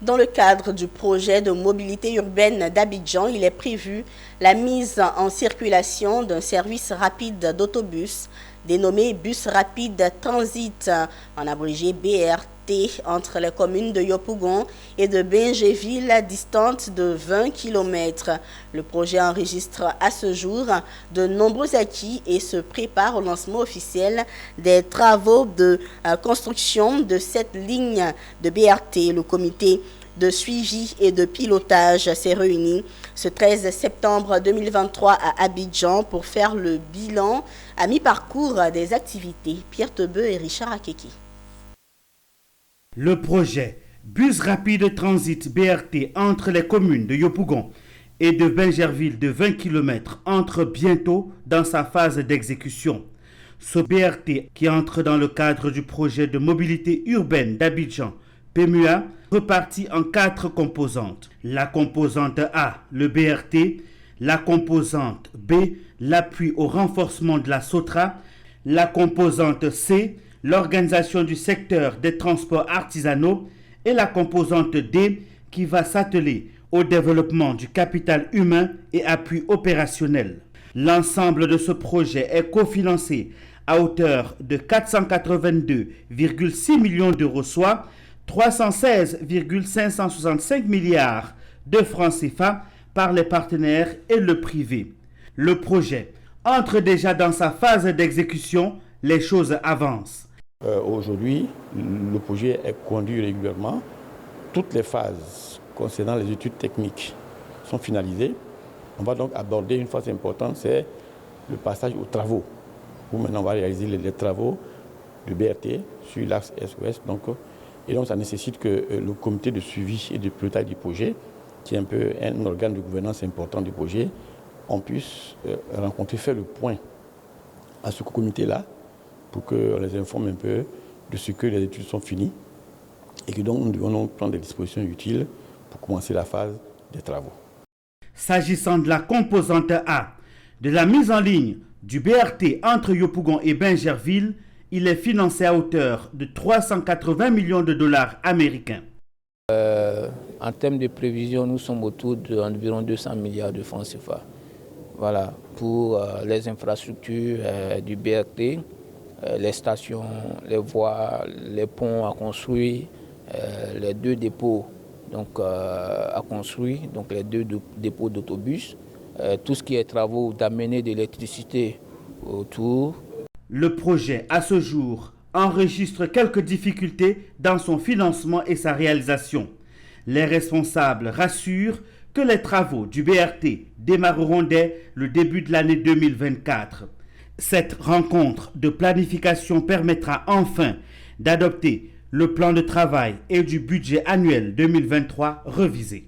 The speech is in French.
Dans le cadre du projet de mobilité urbaine d'Abidjan, il est prévu la mise en circulation d'un service rapide d'autobus dénommé Bus Rapide Transit, en abrégé BRT, entre les communes de Yopougon et de Bingéville, distante de 20 km. Le projet enregistre à ce jour de nombreux acquis et se prépare au lancement officiel des travaux de construction de cette ligne de BRT. Le comité de suivi et de pilotage s'est réuni ce 13 septembre 2023 à Abidjan pour faire le bilan à mi-parcours des activités. Pierre Tebeu et Richard Akeki. Le projet Bus Rapide Transit BRT entre les communes de Yopougon et de Bingerville de 20 km entre bientôt dans sa phase d'exécution. Ce BRT qui entre dans le cadre du projet de mobilité urbaine d'Abidjan, PMUA, reparti en 4 composantes. La composante A, le BRT, la composante B, l'appui au renforcement de la SOTRA, la composante C, l'organisation du secteur des transports artisanaux et la composante D qui va s'atteler au développement du capital humain et appui opérationnel. L'ensemble de ce projet est cofinancé à hauteur de 482,6 millions d'euros, soit 316,565 milliards de francs CFA par les partenaires et le privé. Le projet entre déjà dans sa phase d'exécution, les choses avancent. Aujourd'hui, le projet est conduit régulièrement. Toutes les phases concernant les études techniques sont finalisées. On va donc aborder une phase importante, c'est le passage aux travaux. Où maintenant on va réaliser les travaux de BRT sur l'axe Est-Ouest. Et donc ça nécessite que le comité de suivi et de pilotage du projet, qui est un peu un organe de gouvernance important du projet, on puisse rencontrer, faire le point à ce comité-là pour qu'on les informe un peu de ce que les études sont finies et que donc nous devons prendre des dispositions utiles pour commencer la phase des travaux. S'agissant de la composante A, de la mise en ligne du BRT entre Yopougon et Bingerville, il est financé à hauteur de 380 millions de dollars américains. En termes de prévision, nous sommes autour d'environ 200 milliards de francs CFA. Voilà, pour les infrastructures du BRT, les stations, les voies, les ponts à construire, les 2 dépôts à construire, donc les 2 dépôts d'autobus, tout ce qui est travaux d'amener de l'électricité autour. Le projet, à ce jour, enregistre quelques difficultés dans son financement et sa réalisation. Les responsables rassurent que les travaux du BRT démarreront dès le début de l'année 2024. Cette rencontre de planification permettra enfin d'adopter le plan de travail et du budget annuel 2023 revisé.